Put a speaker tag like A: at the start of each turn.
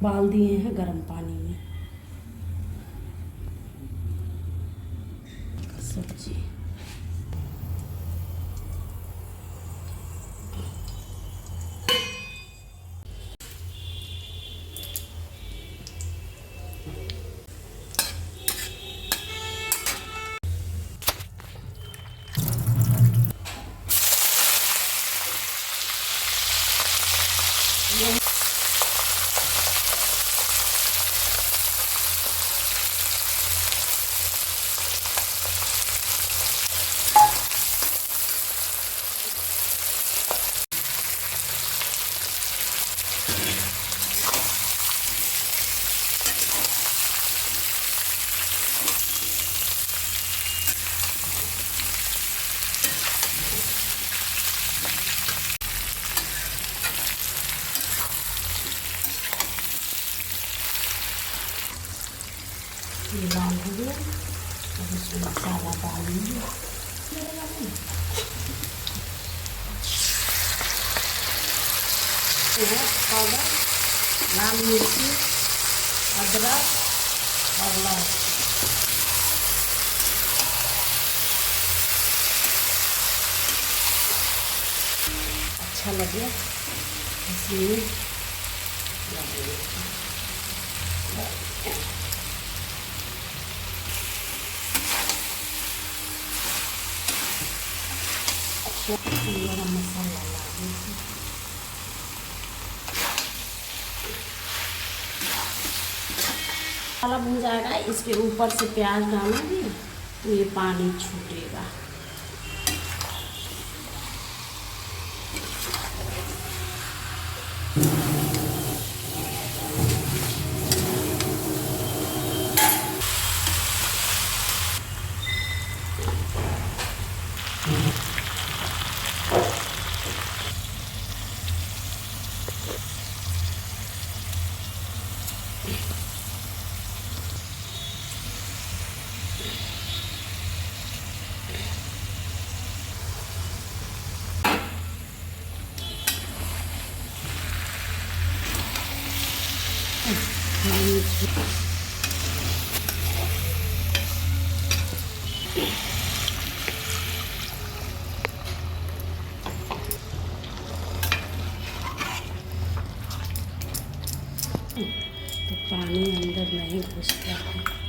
A: उबाल दिए हैं गर्म पानी में सब्जी। ये लाल हो गया, अब इसमें मसाला डालेंगे। पाउडर, लाल मिर्ची, अदरक और लहसुन। अच्छा लगे इसमें गरम मसाला डालेंगे। मसाला भून जाएगा, इसके ऊपर से प्याज डालेंगे तो ये पानी छूटेगा। तो पानी अंदर नहीं घुसता है।